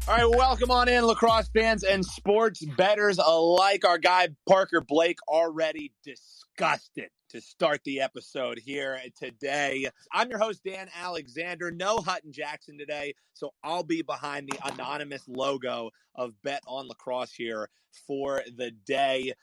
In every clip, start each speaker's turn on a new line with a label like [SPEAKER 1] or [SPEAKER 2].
[SPEAKER 1] All right, welcome on in, lacrosse fans and sports bettors alike. Our guy Parker Blake already disgusted to start the episode here today. I'm your host, Dan Alexander. No Hutton Jackson today, so I'll be behind the anonymous logo of Bet On Lacrosse here for the day.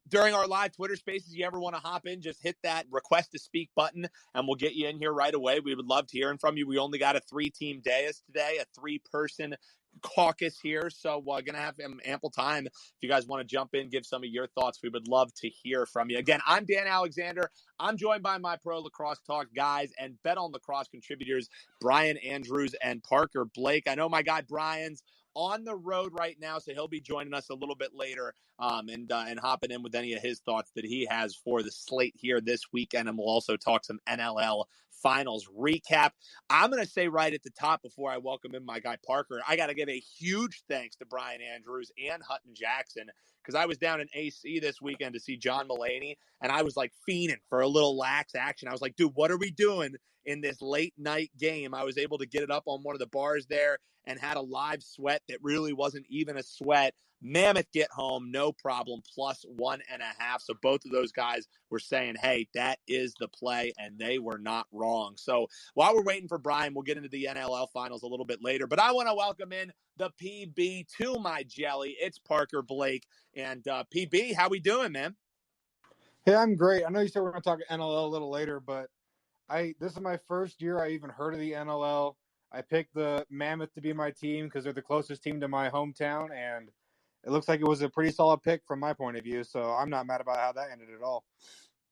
[SPEAKER 1] During our live Twitter spaces, you ever want to hop in, just hit that request to speak button, and we'll get you in here right away. We would love to hear from you. We only got a 3-team dais today, a 3-person caucus here, so we're gonna have ample time if you guys want to jump in, give some of your thoughts. We would love to hear from you. Again, I'm Dan Alexander. I'm joined by my Pro Lacrosse Talk guys and Bet On Lacrosse contributors Brian Andrews and Parker Blake. I know my guy Brian's on the road right now, so he'll be joining us a little bit later and hopping in with any of his thoughts that he has for the slate here this weekend, and we'll also talk some NLL Finals recap. I'm going to say right at the top before I welcome in my guy Parker, I got to give a huge thanks to Brian Andrews and Hutton Jackson, because I was down in AC this weekend to see John Mulaney, and I was like fiending for a little lax action. I was like, dude, what are we doing in this late night game? I was able to get it up on one of the bars there and had a live sweat that really wasn't even a sweat. Mammoth get home, no problem, +1.5. So both of those guys were saying, hey, that is the play, and they were not wrong. So while we're waiting for Brian, we'll get into the NLL Finals a little bit later. But I want to welcome in the PB to my jelly. It's Parker Blake. And PB, how we doing, man?
[SPEAKER 2] Hey, I'm great. I know you said we're going to talk NLL a little later, but this is my first year I even heard of the NLL. I picked the Mammoth to be my team because they're the closest team to my hometown, and it looks like it was a pretty solid pick from my point of view, so I'm not mad about how that ended at all.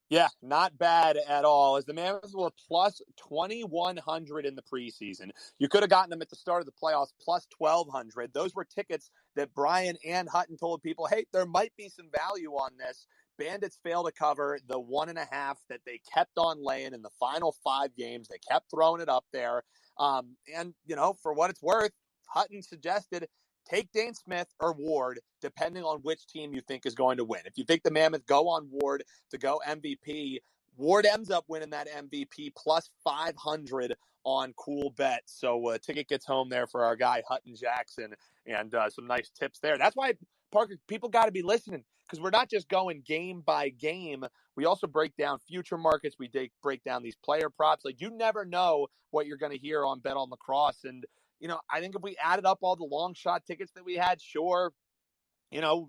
[SPEAKER 1] Yeah, not bad at all. As the Mammoths were +2,100 in the preseason. You could have gotten them at the start of the playoffs +1,200. Those were tickets that Brian and Hutton told people, hey, there might be some value on this. Bandits failed to cover the 1.5 that they kept on laying in the final 5 games. They kept throwing it up there. And, for what it's worth, Hutton suggested take Dane Smith or Ward, depending on which team you think is going to win. If you think the Mammoth go on Ward to go MVP, Ward ends up winning that MVP +500 on Cool Bet. So a ticket gets home there for our guy Hutton Jackson, and some nice tips there. That's why, Parker, people got to be listening, because we're not just going game by game. We also break down future markets. We break down these player props. Like, you never know what you're going to hear on Bet on Lacrosse. And I think if we added up all the long shot tickets that we had, sure,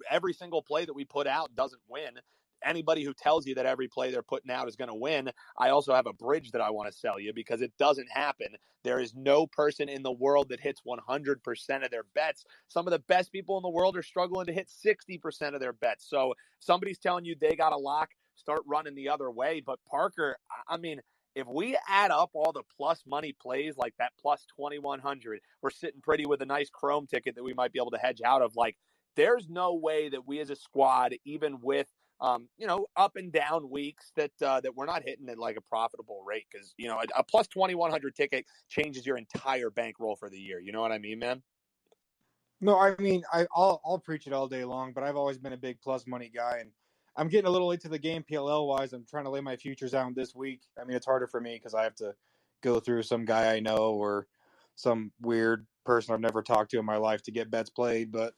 [SPEAKER 1] every single play that we put out doesn't win. Anybody who tells you that every play they're putting out is going to win, I also have a bridge that I want to sell you, because it doesn't happen. There is no person in the world that hits 100% of their bets. Some of the best people in the world are struggling to hit 60% of their bets. So if somebody's telling you they got a lock, start running the other way. But Parker, I mean, if we add up all the plus money plays like that +2,100, we're sitting pretty with a nice Chrome ticket that we might be able to hedge out of. Like, there's no way that we as a squad, even with up and down weeks, that we're not hitting at like a profitable rate, because a +2,100 ticket changes your entire bankroll for the year. You know what I mean, man?
[SPEAKER 2] No, I mean, I'll preach it all day long, but I've always been a big plus money guy, and I'm getting a little late to the game PLL wise. I'm trying to lay my futures out this week. I mean, it's harder for me because I have to go through some guy I know or some weird person I've never talked to in my life to get bets played. But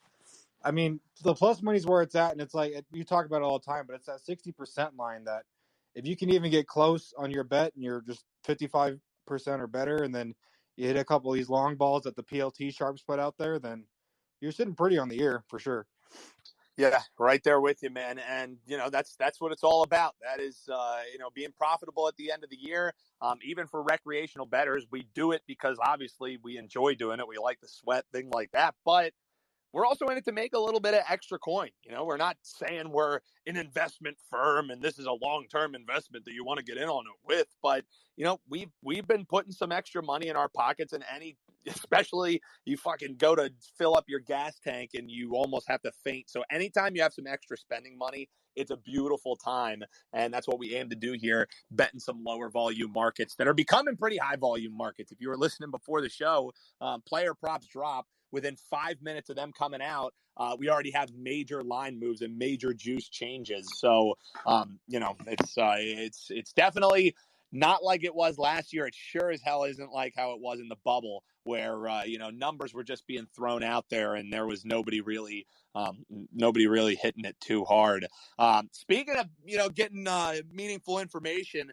[SPEAKER 2] I mean, the plus money's where it's at, and it's like you talk about it all the time, but it's that 60% line that if you can even get close on your bet and you're just 55% or better, and then you hit a couple of these long balls that the PLT sharps put out there, then you're sitting pretty on the year for sure.
[SPEAKER 1] Yeah, right there with you, man. And, that's what it's all about. That is, being profitable at the end of the year. Even for recreational bettors, we do it because obviously we enjoy doing it. We like the sweat, thing like that. But we're also in it to make a little bit of extra coin. We're not saying we're an investment firm and this is a long-term investment that you want to get in on it with. But, we've been putting some extra money in our pockets, and especially you fucking go to fill up your gas tank and you almost have to faint. So anytime you have some extra spending money, it's a beautiful time. And that's what we aim to do here, betting some lower volume markets that are becoming pretty high volume markets. If you were listening before the show, player props drop. Within 5 minutes of them coming out, we already have major line moves and major juice changes. So, it's definitely not like it was last year. It sure as hell isn't like how it was in the bubble where, numbers were just being thrown out there and there was nobody really hitting it too hard. Speaking of, getting meaningful information,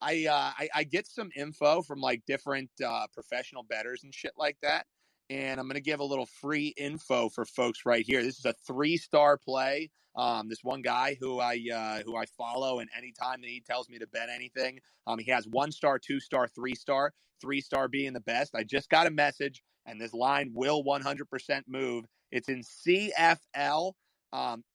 [SPEAKER 1] I get some info from like different professional bettors and shit like that. And I'm going to give a little free info for folks right here. This is a 3-star play. This one guy who I follow, and anytime that he tells me to bet anything, he has 1-star, 2-star, 3-star, 3-star being the best. I just got a message, and this line will 100% move. It's in CFL,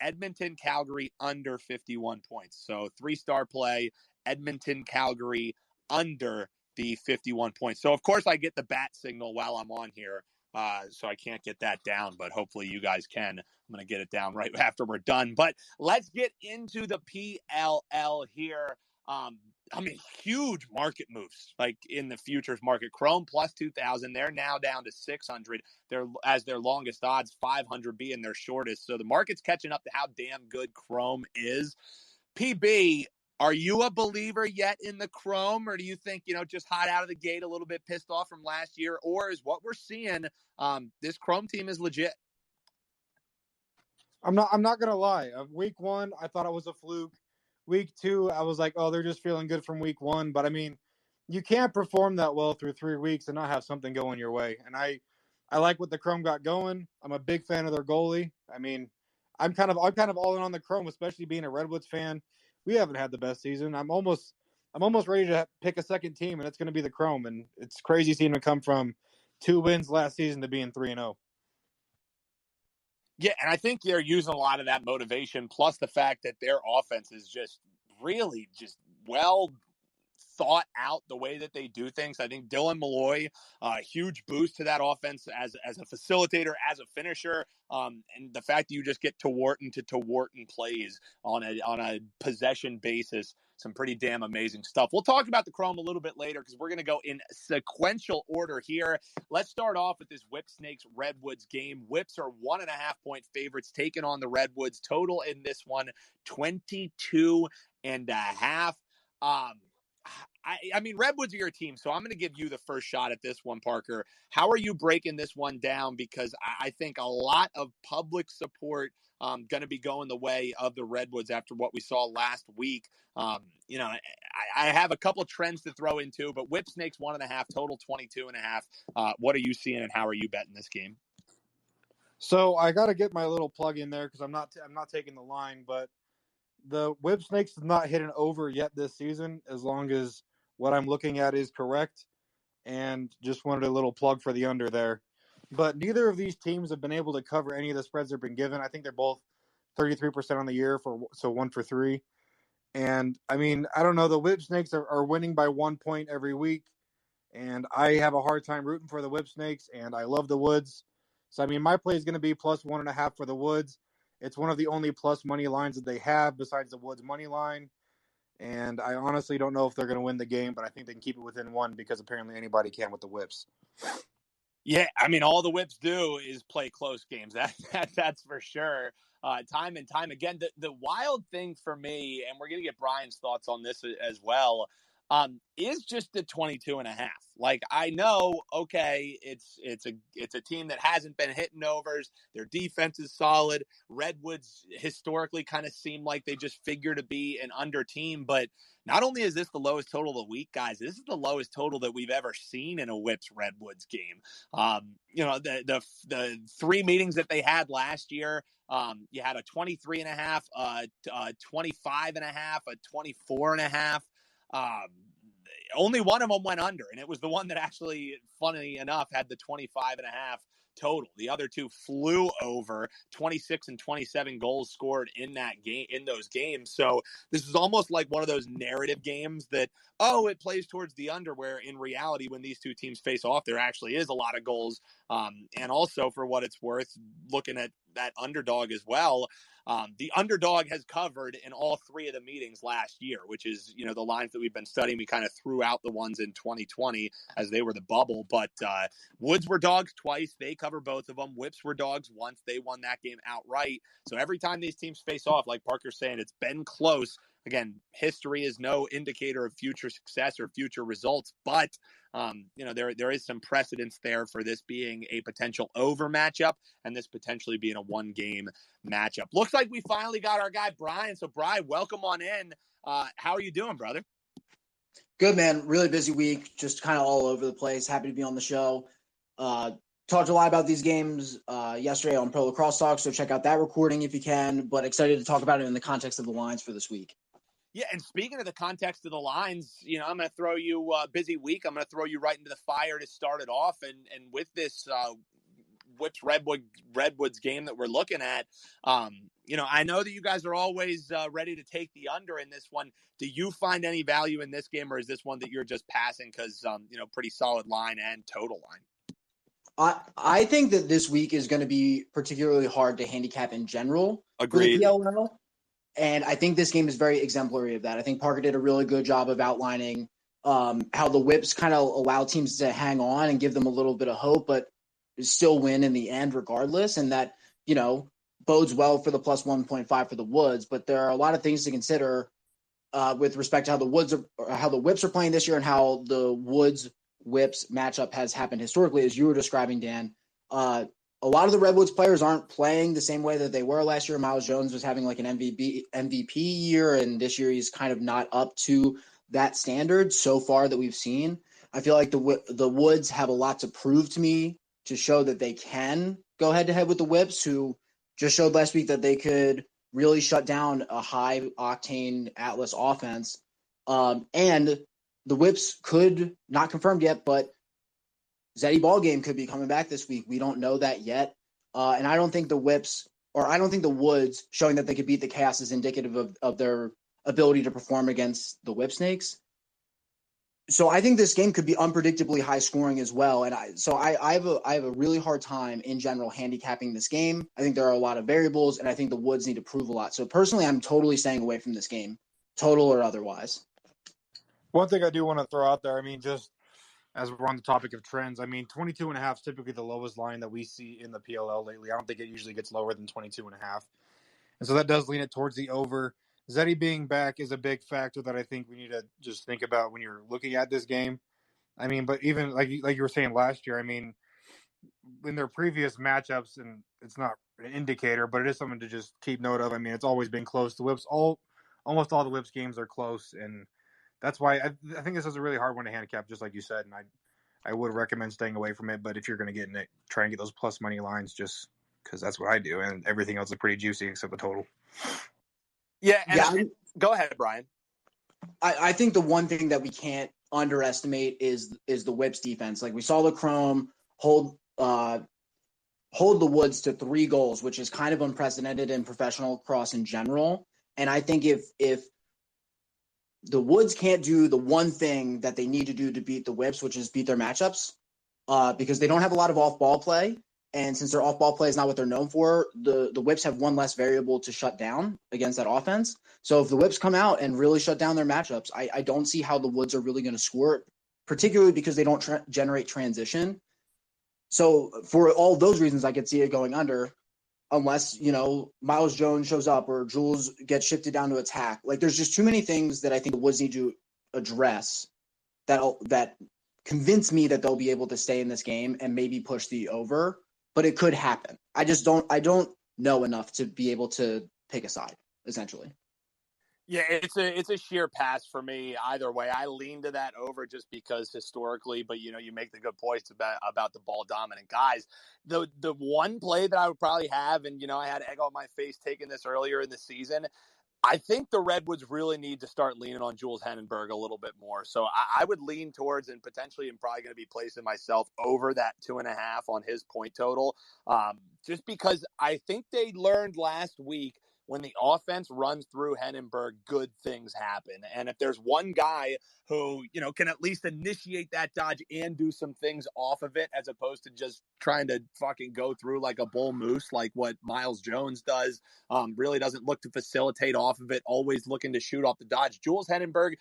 [SPEAKER 1] Edmonton, Calgary under 51 points. So 3-star play, Edmonton, Calgary under the 51 points. So, of course, I get the bat signal while I'm on here. So I can't get that down, but hopefully you guys can. I'm going to get it down right after we're done. But let's get into the PLL here. Huge market moves, like in the futures market. Chrome plus 2,000. They're now down to 600. They're as their longest odds, 500 being their shortest. So the market's catching up to how damn good Chrome is. PB, are you a believer yet in the Chrome, or do you think, just hot out of the gate, a little bit pissed off from last year, or is what we're seeing, this Chrome team is legit?
[SPEAKER 2] I'm not gonna lie. Week 1, I thought it was a fluke. Week 2, I was like, oh, they're just feeling good from week 1. But I mean, you can't perform that well through 3 weeks and not have something going your way. And I like what the Chrome got going. I'm a big fan of their goalie. I mean, I'm kind of all in on the Chrome, especially being a Redwoods fan. We haven't had the best season. I'm almost ready to pick a second team, and it's going to be the Chrome. And it's crazy seeing them come from 2 wins last season to being 3-0.
[SPEAKER 1] Yeah, and I think they're using a lot of that motivation, plus the fact that their offense is just really just well thought out the way that they do things. I think Dylan Malloy, huge boost to that offense as a facilitator, as a finisher, and the fact that you just get to Wharton plays on a possession basis. Some pretty damn amazing stuff. We'll talk about the Chrome a little bit later because we're going to go in sequential order here. Let's start off with this Whip Snakes Redwoods game. Whips are 1.5-point favorites taking on the Redwoods. Total in this one, 22.5. I mean, Redwoods are your team, so I'm going to give you the first shot at this one, Parker. How are you breaking this one down? Because I think a lot of public support going to be going the way of the Redwoods after what we saw last week. I have a couple of trends to throw into, but Whip Snakes 1.5, total 22.5. What are you seeing, and how are you betting this game?
[SPEAKER 2] So I got to get my little plug in there because I'm not taking the line, but the Whip Snakes have not hit an over yet this season, as long as what I'm looking at is correct. And just wanted a little plug for the under there. But neither of these teams have been able to cover any of the spreads they've been given. I think they're both 33% on the year, so 1 for 3. And I mean, I don't know. The Whip Snakes are winning by 1 point every week. And I have a hard time rooting for the Whip Snakes, and I love the Woods. So, I mean, my play is going to be plus 1.5 for the Woods. It's one of the only plus money lines that they have besides the Woods money line. And I honestly don't know if they're going to win the game, but I think they can keep it within 1 because apparently anybody can with the Whips.
[SPEAKER 1] Yeah, I mean, all the Whips do is play close games. That's for sure. Time and time again. The wild thing for me, and we're going to get Brian's thoughts on this as well, is just the 22.5. Like, I know, okay, it's a team that hasn't been hitting overs. Their defense is solid. Redwoods historically kind of seem like they just figure to be an under team, but not only is this the lowest total of the week, guys, this is the lowest total that we've ever seen in a Whips Redwoods game. The 3 meetings that they had last year, you had a 23.5, 25.5, a 24.5. Only one of them went under, and it was the one that actually, funny enough, had the 25.5 total. The other 2 flew over. 26 and 27 goals scored in those games. So this is almost like one of those narrative games that, it plays towards the under, where in reality, when these 2 teams face off, there actually is a lot of goals. And also, for what it's worth, looking at that underdog as well, the underdog has covered in all 3 of the meetings last year, which is, the lines that we've been studying. We kind of threw out the ones in 2020 as they were the bubble, but Woods were dogs twice. They cover both of them. Whips were dogs once. They won that game outright. So every time these teams face off, like Parker's saying, it's been close. again, history is no indicator of future success or future results, but there is some precedence there for this being a potential over matchup and this potentially being a one-game matchup. Looks like we finally got our guy Brian. So, Brian, welcome on in. How are you doing, brother?
[SPEAKER 3] Good, man. Really busy week. Just kind of all over the place. Happy to be on the show. Talked a lot about these games yesterday on Pro Lacrosse Talk, so check out that recording if you can. But excited to talk about it in the context of the lines for this week.
[SPEAKER 1] Yeah, and speaking of the context of the lines, I'm going to throw you a busy week. I'm going to throw you right into the fire to start it off. And with this Whips Redwoods game that we're looking at, I know that you guys are always ready to take the under in this one. Do you find any value in this game, or is this one that you're just passing because, pretty solid line and total line?
[SPEAKER 3] I think that this week is going to be particularly hard to handicap in general.
[SPEAKER 1] Agreed.
[SPEAKER 3] For the PLL. And I think this game is very exemplary of that. I think Parker did a really good job of outlining how the Whips kind of allow teams to hang on and give them a little bit of hope, but still win in the end regardless. And that, bodes well for the plus 1.5 for the Woods. But there are a lot of things to consider with respect to how the Whips are playing this year and how the Woods Whips matchup has happened historically, as you were describing, Dan. A lot of the Redwoods players aren't playing the same way that they were last year. Miles Jones was having like an MVP year, and this year he's kind of not up to that standard so far that we've seen. I feel like the Woods have a lot to prove to me to show that they can go head-to-head with the Whips, who just showed last week that they could really shut down a high-octane Atlas offense. And the Whips could, not confirmed yet, but Zeddy Ballgame could be coming back this week. We don't know that yet. And I don't think the Woods showing that they could beat the Chaos is indicative of their ability to perform against the Whip Snakes. So I think this game could be unpredictably high scoring as well. And I have a really hard time in general handicapping this game. I think there are a lot of variables, and I think the Woods need to prove a lot. So personally, I'm totally staying away from this game, total or otherwise.
[SPEAKER 2] One thing I do want to throw out there, just as we're on the topic of trends, 22.5 is typically the lowest line that we see in the PLL lately. I don't think it usually gets lower than 22.5. And so that does lean it towards the over. Zeddy being back is a big factor that I think we need to just think about when you're looking at this game. But even like you were saying last year, in their previous matchups, and it's not an indicator, but it is something to just keep note of. It's always been close. The Whips, almost all the Whips games are close, and that's why I think this is a really hard one to handicap, just like you said, and I would recommend staying away from it. But if you're going to get in it, try and get those plus money lines, just because that's what I do, and everything else is pretty juicy except the total.
[SPEAKER 3] Yeah.
[SPEAKER 1] Go ahead, Brian.
[SPEAKER 3] I think the one thing that we can't underestimate is the Whips defense. Like we saw the Chrome hold the Woods to 3 goals, which is kind of unprecedented in professional lacrosse in general. And I think if the Woods can't do the one thing that they need to do to beat the Whips, which is beat their matchups, because they don't have a lot of off-ball play. And since their off-ball play is not what they're known for, the Whips have one less variable to shut down against that offense. So if the Whips come out and really shut down their matchups, I don't see how the Woods are really going to score, particularly because they don't generate transition. So for all those reasons, I could see it going under, unless, Miles Jones shows up or Jules gets shifted down to attack. Like there's just too many things that I think the Woods need to address that convince me that they'll be able to stay in this game and maybe push the over. But it could happen. I don't know enough to be able to pick a side, essentially.
[SPEAKER 1] Yeah, it's a sheer pass for me either way. I lean to that over just because historically, but you make the good points about the ball dominant guys. The one play that I would probably have, and I had egg on my face taking this earlier in the season, I think the Redwoods really need to start leaning on Jules Henenberg a little bit more. So I would lean towards, and potentially I'm probably going to be placing myself over that 2.5 on his point total. Just because I think they learned last week when the offense runs through Henenberg, good things happen. And if there's one guy who, can at least initiate that dodge and do some things off of it, as opposed to just trying to fucking go through like a bull moose, like what Miles Jones does, really doesn't look to facilitate off of it, always looking to shoot off the dodge. Jules Henenberg,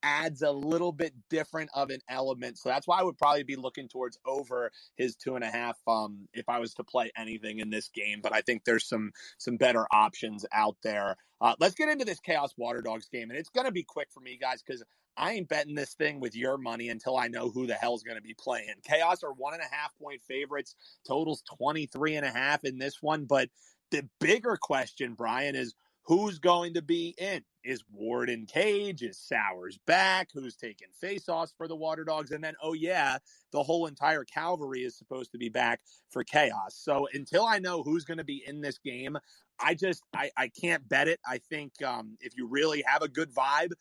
[SPEAKER 1] adds a little bit different of an element. So that's why I would probably be looking towards over his 2.5 if I was to play anything in this game. But I think there's some better options out there. Let's get into this Chaos Water Dogs game. And it's going to be quick for me, guys, because I ain't betting this thing with your money until I know who the hell's going to be playing. Chaos are 1.5-point favorites. Totals 23.5 in this one. But the bigger question, Brian, is who's going to be in? Is Ward in cage? Is Sowers back? Who's taking faceoffs for the Water Dogs? And then, oh yeah, the whole entire cavalry is supposed to be back for Chaos. So until I know who's going to be in this game, I can't bet it. I think if you really have a good vibe,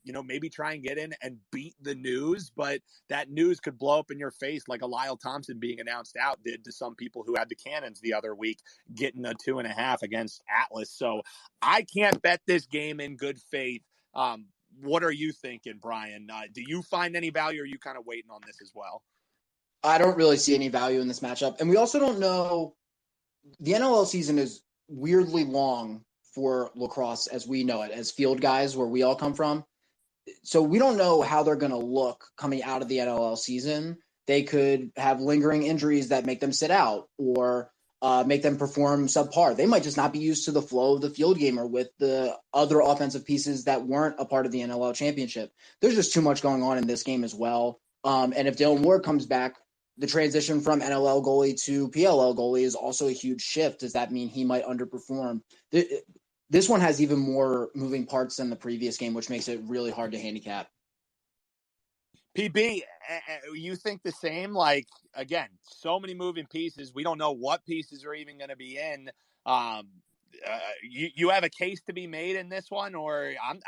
[SPEAKER 1] maybe try and get in and beat the news. But that news could blow up in your face like a Lyle Thompson being announced out did to some people who had the Cannons the other week getting a 2.5 against Atlas. So I can't bet this game in good faith. What are you thinking, Brian? Do you find any value, or are you kind of waiting on this as well?
[SPEAKER 3] I don't really see any value in this matchup. And we also don't know. The NLL season is weirdly long for lacrosse as we know it, as field guys where we all come from. So we don't know how they're going to look coming out of the NLL season. They could have lingering injuries that make them sit out or make them perform subpar. They might just not be used to the flow of the field game or with the other offensive pieces that weren't a part of the NLL championship. There's just too much going on in this game as well. And if Dylan Ward comes back, the transition from NLL goalie to PLL goalie is also a huge shift. Does that mean he might underperform? This one has even more moving parts than the previous game, which makes it really hard to handicap.
[SPEAKER 1] PB, you think the same? Like, again, so many moving pieces. We don't know what pieces are even going to be in. You have a case to be made in this one, or I'm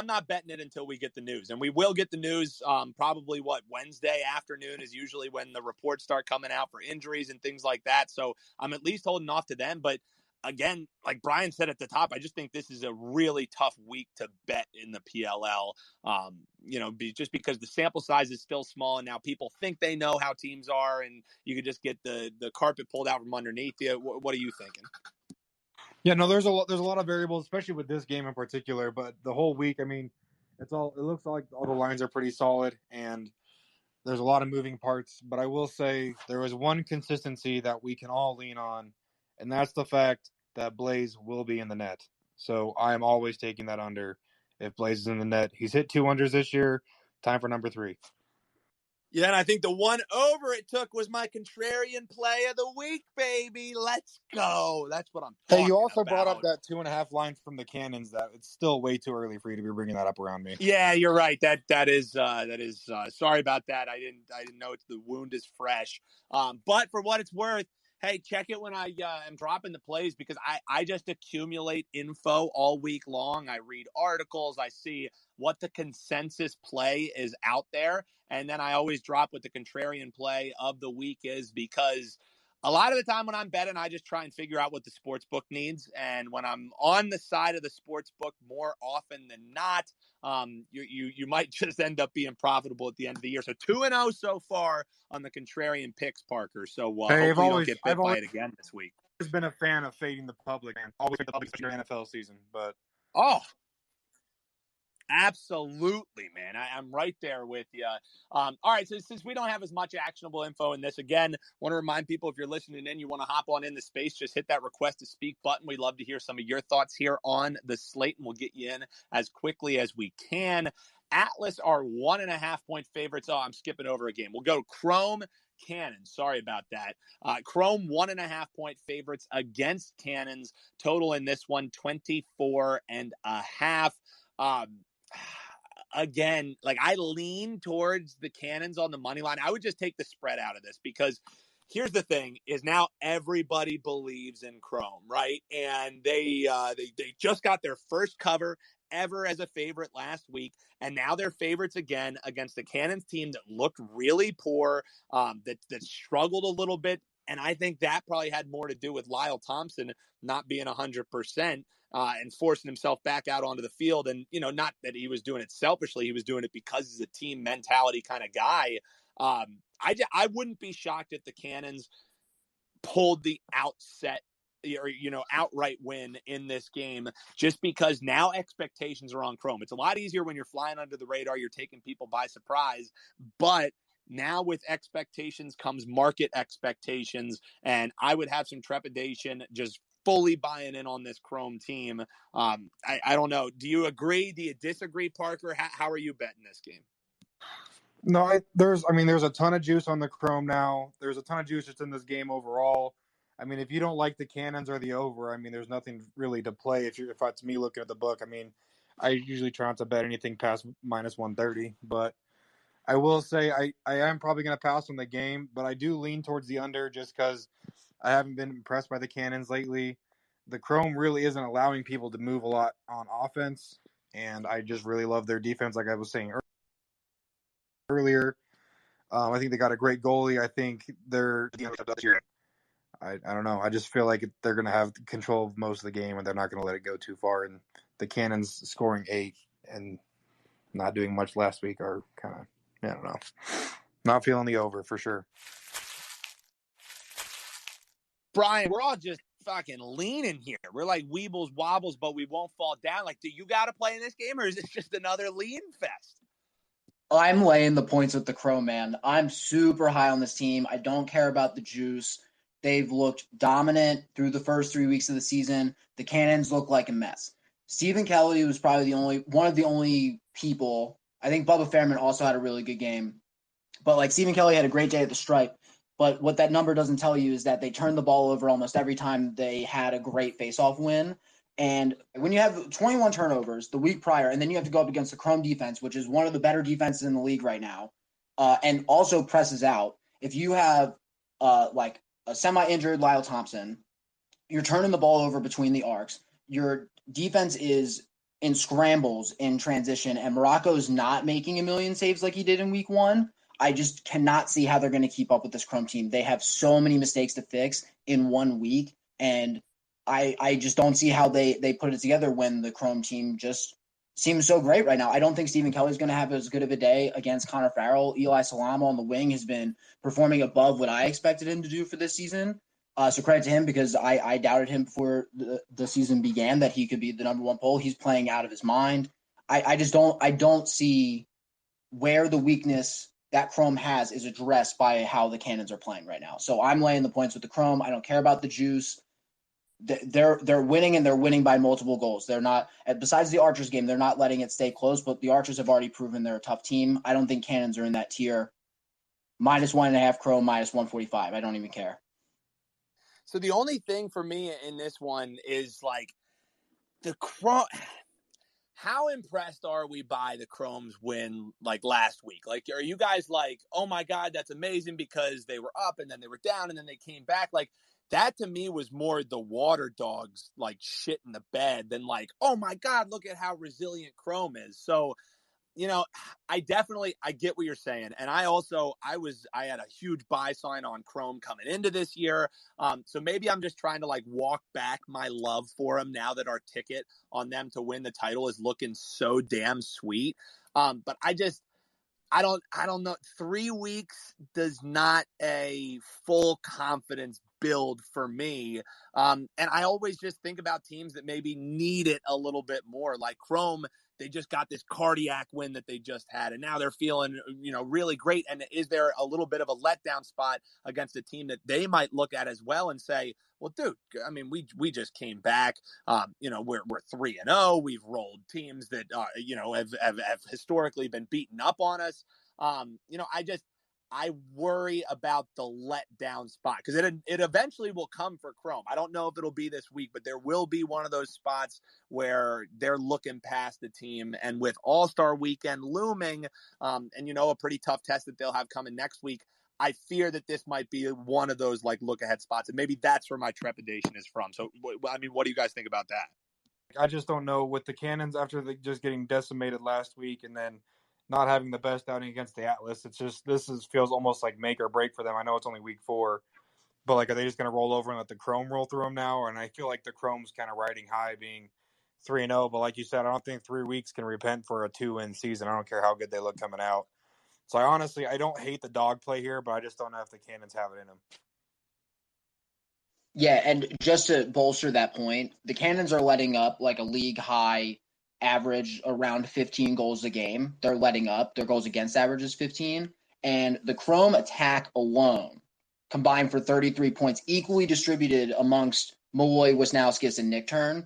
[SPEAKER 1] not betting it until we get the news, and we will get the news. Probably Wednesday afternoon is usually when the reports start coming out for injuries and things like that. So I'm at least holding off to them. But again, like Brian said at the top, I just think this is a really tough week to bet in the PLL. Just because the sample size is still small, and now people think they know how teams are, and you could just get the carpet pulled out from underneath you. What are you thinking?
[SPEAKER 2] Yeah, no, there's a lot of variables, especially with this game in particular. But the whole week, I mean, it looks like all the lines are pretty solid, and there's a lot of moving parts. But I will say there is one consistency that we can all lean on, and that's the fact that Blaze will be in the net. So I am always taking that under if Blaze is in the net. He's hit 2 unders this year. Time for number 3.
[SPEAKER 1] Yeah, and I think the one over it took was my contrarian play of the week, baby. Let's go. That's what I'm talking about.
[SPEAKER 2] Hey, you also brought up that 2.5 line from the Cannons. That it's still way too early for you to be bringing that up around me.
[SPEAKER 1] Yeah, you're right. That is sorry about that. I didn't know the wound is fresh. But for what it's worth, hey, check it when I am dropping the plays, because I just accumulate info all week long. I read articles. I see what the consensus play is out there. And then I always drop what the contrarian play of the week is, because a lot of the time when I'm betting, I just try and figure out what the sports book needs. And when I'm on the side of the sports book more often than not, you might just end up being profitable at the end of the year. So 2-0 so far on the contrarian picks, Parker. So hopefully you don't get bit by it again this week.
[SPEAKER 2] I've always been a fan of fading the public, man. Always fade the public during NFL season, but
[SPEAKER 1] absolutely, man. I'm right there with you. All right, so since we don't have as much actionable info in this, again, want to remind people, if you're listening in, you want to hop on in the space, just hit that request to speak button. We'd love to hear some of your thoughts here on the slate, and we'll get you in as quickly as we can. Atlas are 1.5-point favorites. Oh, I'm skipping over a game. We'll go Chrome, Cannons. Sorry about that. Chrome 1.5-point favorites against Cannons. Total in this one, 24.5. Again, like, I lean towards the Cannons on the money line. I would just take the spread out of this, because here's the thing: is now everybody believes in Chrome, right? And they just got their first cover ever as a favorite last week, and now they're favorites again against the Cannons team that looked really poor, that struggled a little bit. And I think that probably had more to do with Lyle Thompson not being 100%. And forcing himself back out onto the field. And, not that he was doing it selfishly. He was doing it because he's a team mentality kind of guy. I wouldn't be shocked if the Cannons pulled the outset or, outright win in this game, just because now expectations are on Chrome. It's a lot easier when you're flying under the radar, you're taking people by surprise, but now with expectations comes market expectations, and I would have some trepidation just fully buying in on this Chrome team. I don't know. Do you agree? Do you disagree, Parker? How are you betting this game?
[SPEAKER 2] No, there's a ton of juice on the Chrome now. There's a ton of juice just in this game overall. I mean, if you don't like the Cannons or the over, I mean, there's nothing really to play. If it's me looking at the book, I mean, I usually try not to bet anything past minus 130, but I will say I am probably going to pass on the game, but I do lean towards the under just because I haven't been impressed by the Cannons lately. The Chrome really isn't allowing people to move a lot on offense, and I just really love their defense, like I was saying earlier. I think they got a great goalie. I think they're I don't know. I just feel like they're going to have control of most of the game, and they're not going to let it go too far. And the Cannons scoring 8 and not doing much last week are kind of, I don't know, not feeling the over for sure.
[SPEAKER 1] Brian, we're all just fucking leaning here. We're like weebles wobbles, but we won't fall down. Like, do you got to play in this game, or is it just another lean fest?
[SPEAKER 3] I'm laying the points with the Chrome, man. I'm super high on this team. I don't care about the juice. They've looked dominant through the first 3 weeks of the season. The Cannons look like a mess. Stephen Kelly was probably one of the only people. I think Bubba Fairman also had a really good game. But like Stephen Kelly had a great day at the stripe. But what that number doesn't tell you is that they turned the ball over almost every time they had a great faceoff win. And when you have 21 turnovers the week prior, and then you have to go up against the Chrome defense, which is one of the better defenses in the league right now, and also presses out, if you have like a semi-injured Lyle Thompson, you're turning the ball over between the arcs. Your defense is in scrambles in transition, and Morocco's not making a million saves like he did in week 1. I just cannot see how they're going to keep up with this Chrome team. They have so many mistakes to fix in 1 week, and I just don't see how they put it together when the Chrome team just seems so great right now. I don't think Stephen Kelly's going to have as good of a day against Connor Farrell. Eli Salama on the wing has been performing above what I expected him to do for this season. So credit to him, because I doubted him before the season began that he could be the number 1 pole. He's playing out of his mind. I don't see where the weakness that Chrome has is addressed by how the Cannons are playing right now. So I'm laying the points with the Chrome. I don't care about the juice. They're winning, and they're winning by multiple goals. They're not, besides the Archers game, they're not letting it stay close, but the Archers have already proven they're a tough team. I don't think Cannons are in that tier. -1.5 Chrome, -145. I don't even care.
[SPEAKER 1] So the only thing for me in this one is like the Chrome. How impressed are we by the Chrome's win like last week? Like, are you guys like, oh my God, that's amazing because they were up and then they were down and then they came back? Like, that to me was more the water dogs like shit in the bed than like, oh my God, look at how resilient Chrome is. So, I get what you're saying. And I had a huge buy sign on Chrome coming into this year. So maybe I'm just trying to like walk back my love for them now that our ticket on them to win the title is looking so damn sweet. But I don't know. 3 weeks does not a full confidence build for me. And I always just think about teams that maybe need it a little bit more, like Chrome. They just got this cardiac win that they just had, and now they're feeling, really great. And is there a little bit of a letdown spot against a team that they might look at as well and say, well, dude, I mean, we just came back. We're 3-0. We've rolled teams that, have historically been beaten up on us. I worry about the letdown spot because it eventually will come for Chrome. I don't know if it'll be this week, but there will be one of those spots where they're looking past the team. And with All-Star Weekend looming, and a pretty tough test that they'll have coming next week, I fear that this might be one of those like look ahead spots, and maybe that's where my trepidation is from. So, what do you guys think about that?
[SPEAKER 2] I just don't know with the Cannons after just getting decimated last week and then not having the best outing against the Atlas. It's just feels almost like make or break for them. I know it's only week 4, but like, are they just going to roll over and let the Chrome roll through them now? And I feel like the Chrome's kind of riding high, being 3-0. But like you said, I don't think 3 weeks can repent for a 2-win season. I don't care how good they look coming out. So I don't hate the dog play here, but I just don't know if the Cannons have it in them.
[SPEAKER 3] Yeah, and just to bolster that point, the Cannons are letting up like a league high average around 15 goals a game. They're letting up. Their goals against average is 15. And the Chrome attack alone combined for 33 points, equally distributed amongst Malloy, Wisnauskas, and Nick Turn.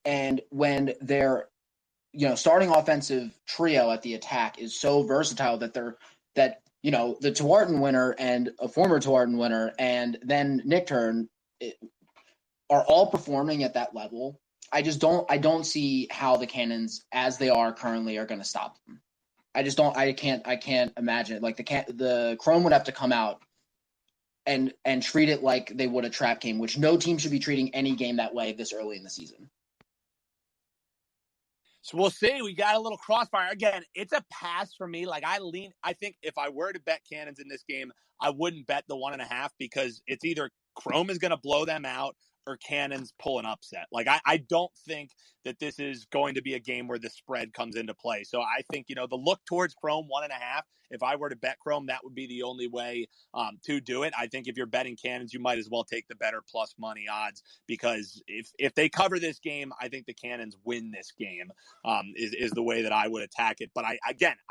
[SPEAKER 3] And when their starting offensive trio at the attack is so versatile that the Tuarton winner and a former Tuarton winner and then Nick Turn are all performing at that level. I don't see how the Cannons, as they are currently, are going to stop them. I can't imagine it. Like the Chrome would have to come out and treat it like they would a trap game, which no team should be treating any game that way this early in the season.
[SPEAKER 1] So we'll see. We got a little crossfire. Again, it's a pass for me. Like I think if I were to bet Cannons in this game, I wouldn't bet the 1.5 because it's either Chrome is going to blow them out or Cannons pull an upset. Like I don't think that this is going to be a game where the spread comes into play. So I think, the look towards Chrome 1.5, if I were to bet Chrome, that would be the only way to do it. I think if you're betting Cannons, you might as well take the better plus money odds because if they cover this game, I think the Cannons win this game is the way that I would attack it. But I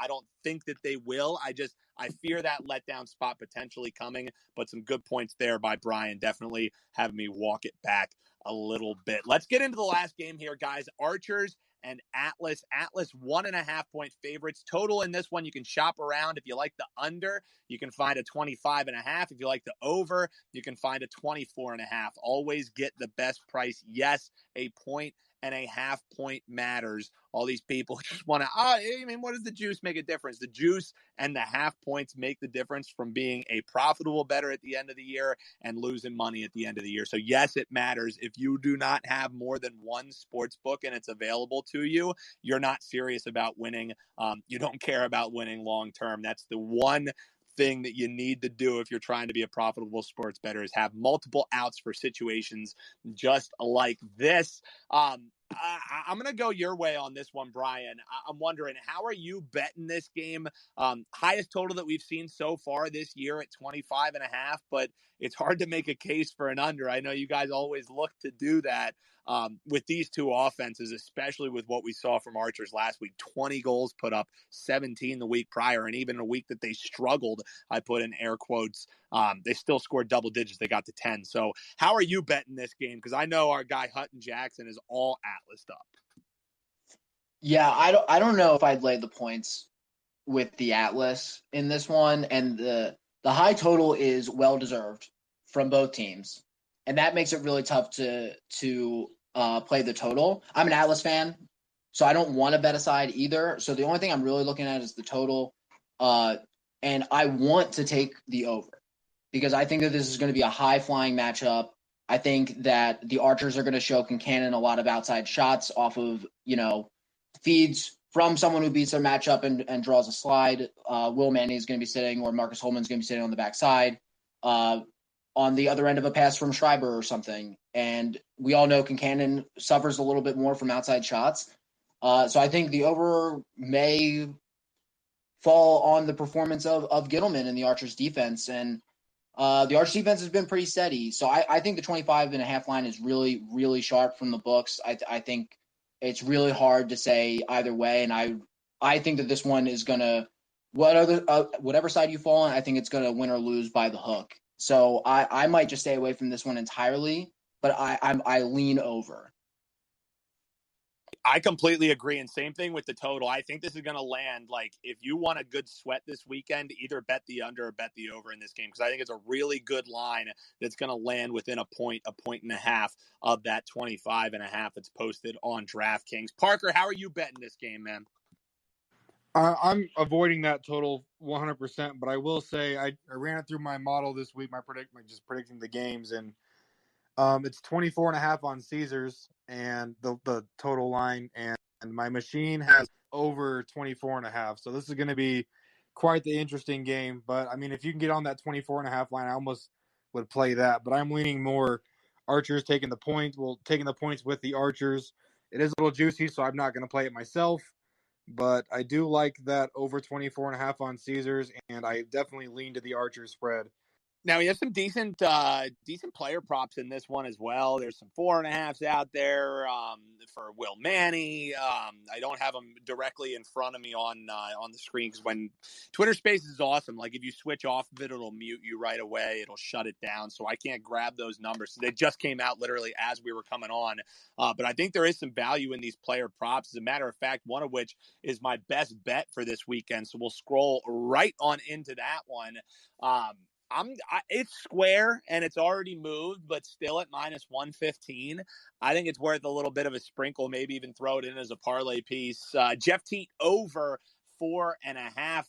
[SPEAKER 1] don't think that they will. I fear that letdown spot potentially coming, but some good points there by Brian, definitely having me walk it back a little bit. Let's get into the last game here, guys. Archers and Atlas. Atlas 1.5 point favorites. Total in this one, you can shop around. If you like the under, you can find a 25.5. If you like the over, you can find a 24.5. Always get the best price. Yes, a 1.5 point matters. All these people just want to, what does the juice make a difference? The juice and the half points make the difference from being a profitable bettor at the end of the year and losing money at the end of the year. So yes, it matters. If you do not have more than one sports book and it's available to you, you're not serious about winning. You don't care about winning long term. That's the one thing that you need to do if you're trying to be a profitable sports bettor is have multiple outs for situations just like this. I'm going to go your way on this one, Brian. I'm wondering, how are you betting this game? Highest total that we've seen so far this year at 25.5, but it's hard to make a case for an under. I know you guys always look to do that with these two offenses, especially with what we saw from Archers last week. 20 goals put up, 17 the week prior, and even a week that they struggled, I put in air quotes, they still scored double digits. They got to 10. So how are you betting this game? Because I know our guy Hutton Jackson is all Atlased up.
[SPEAKER 3] Yeah, I don't know if I'd lay the points with the Atlas in this one, and the high total is well deserved from both teams, and that makes it really tough to play the total. I'm an Atlas fan, so I don't want to bet a side either. So the only thing I'm really looking at is the total, and I want to take the over because I think that this is going to be a high flying matchup. I think that the Archers are going to show Concannon a lot of outside shots off of feeds from someone who beats their matchup and draws a slide. Will Manny is going to be sitting, or Marcus Holman is going to be sitting on the backside on the other end of a pass from Schreiber or something. And we all know Concannon suffers a little bit more from outside shots. So I think the over may fall on the performance of Gittleman in the Archers defense. And the Archers defense has been pretty steady. So I think the 25.5 line is really, really sharp from the books. I think it's really hard to say either way. And I think that this one is going to, whatever side you fall on, I think it's going to win or lose by the hook. So I might just stay away from this one entirely, but I lean over.
[SPEAKER 1] I completely agree. And same thing with the total. I think this is going to land, like, if you want a good sweat this weekend, either bet the under or bet the over in this game, because I think it's a really good line that's going to land within a point and a half of that 25.5 that's posted on DraftKings. Parker, how are you betting this game, man?
[SPEAKER 2] I'm avoiding that total 100%, but I will say I ran it through my model this week, just predicting the games, and it's 24.5 on Caesars and the total line, and my machine has over 24.5. So this is going to be quite the interesting game. But I mean, if you can get on that 24.5 line, I almost would play that. But I'm leaning more Archers taking the points. Taking the points with the Archers. It is a little juicy, so I'm not going to play it myself. But I do like that over 24.5 on Caesars, and I definitely lean to the Archers spread.
[SPEAKER 1] Now we have some decent player props in this one as well. There's some 4.5s out there for Will Manny. I don't have them directly in front of me on the screen because when Twitter Spaces is awesome. Like if you switch off of it, it'll mute you right away. It'll shut it down, so I can't grab those numbers. So they just came out literally as we were coming on. But I think there is some value in these player props. As a matter of fact, one of which is my best bet for this weekend. So we'll scroll right on into that one. It's square and it's already moved, but still at minus 115. I think it's worth a little bit of a sprinkle, maybe even throw it in as a parlay piece. Jeff Teat over 4.5.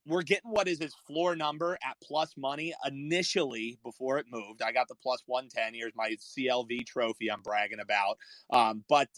[SPEAKER 1] We're getting what is his floor number at plus money initially before it moved. I got the plus 110. Here's my CLV trophy I'm bragging about. But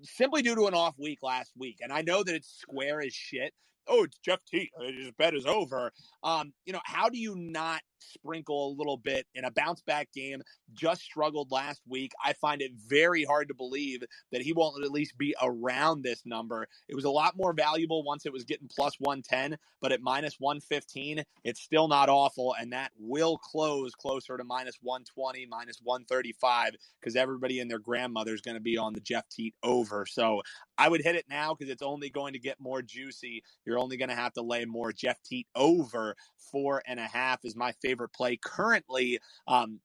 [SPEAKER 1] simply due to an off week last week. And I know that it's square as shit. Oh, it's Jeff Teat. His bet is over. How do you not sprinkle a little bit in a bounce back game? Just struggled last week. I find it very hard to believe that he won't at least be around this number. It was a lot more valuable once it was getting plus 110, but at minus 115, it's still not awful. And that will close closer to minus 120, minus 135, because everybody and their grandmother is going to be on the Jeff Teat over. So I would hit it now because it's only going to get more juicy. You're only going to have to lay more. Jeff Teat over 4.5 is my favorite play currently.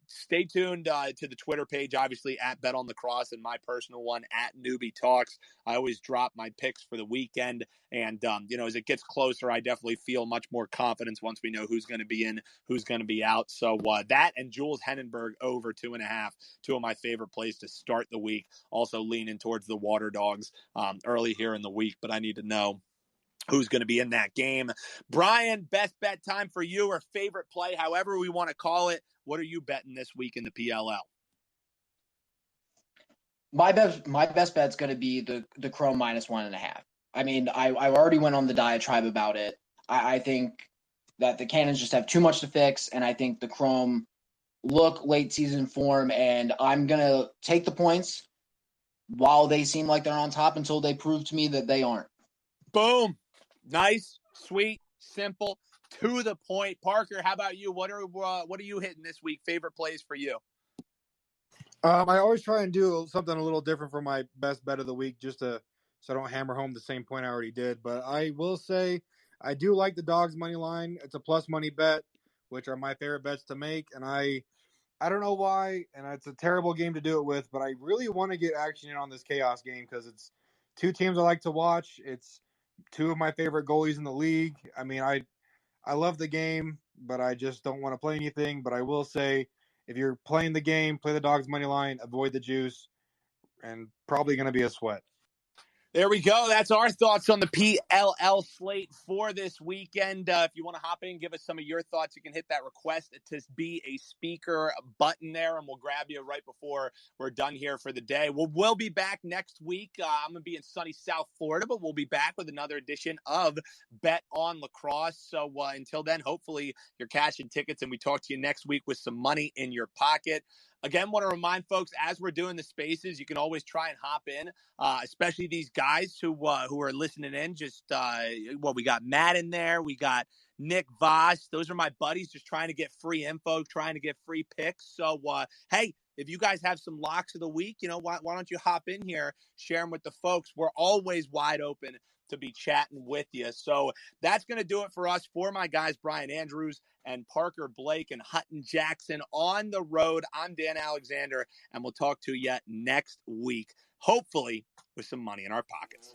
[SPEAKER 1] Stay tuned to the Twitter page, obviously at Bet On Lacrosse, and my personal one at Newbie Talks. I always drop my picks for the weekend, and as it gets closer, I definitely feel much more confidence once we know who's going to be in, who's going to be out. So that and Jules Henenberg over 2.5, two of my favorite plays to start the week. Also leaning towards the Water Dogs early here in the week, but I need to know who's going to be in that game. Brian, best bet time for you or favorite play, however we want to call it. What are you betting this week in the PLL?
[SPEAKER 3] My best bet's going to be the Chrome minus 1.5. I mean, I already went on the diatribe about it. I think that the Cannons just have too much to fix, and I think the Chrome look late season form, and I'm going to take the points while they seem like they're on top until they prove to me that they aren't.
[SPEAKER 1] Boom. Nice, sweet, simple, to the point. Parker, how about you? What are you hitting this week? Favorite plays for you?
[SPEAKER 2] I always try and do something a little different for my best bet of the week, so I don't hammer home the same point I already did. But I will say I do like the Dogs money line. It's a plus money bet, which are my favorite bets to make. And I don't know why, and it's a terrible game to do it with, but I really want to get action in on this chaos game because it's two teams I like to watch. It's two of my favorite goalies in the league. I mean, I love the game, but I just don't want to play anything. But I will say, if you're playing the game, play the Dogs money line, avoid the juice, and probably going to be a sweat.
[SPEAKER 1] There we go. That's our thoughts on the PLL slate for this weekend. If you want to hop in, give us some of your thoughts. You can hit that request to be a speaker button there, and we'll grab you right before we're done here for the day. We'll be back next week. I'm going to be in sunny South Florida, but we'll be back with another edition of Bet On Lacrosse. So until then, hopefully you're cashing tickets, and we talk to you next week with some money in your pocket. Again, want to remind folks, as we're doing the spaces, you can always try and hop in, especially these guys who are listening in. We got Matt in there. We got Nick Voss. Those are my buddies just trying to get free info, trying to get free picks. So, hey, if you guys have some locks of the week, why don't you hop in here, share them with the folks. We're always wide open to be chatting with you. So that's going to do it for us. For my guys, Brian Andrews and Parker Blake and Hutton Jackson on the road, I'm Dan Alexander, and we'll talk to you next week, hopefully with some money in our pockets.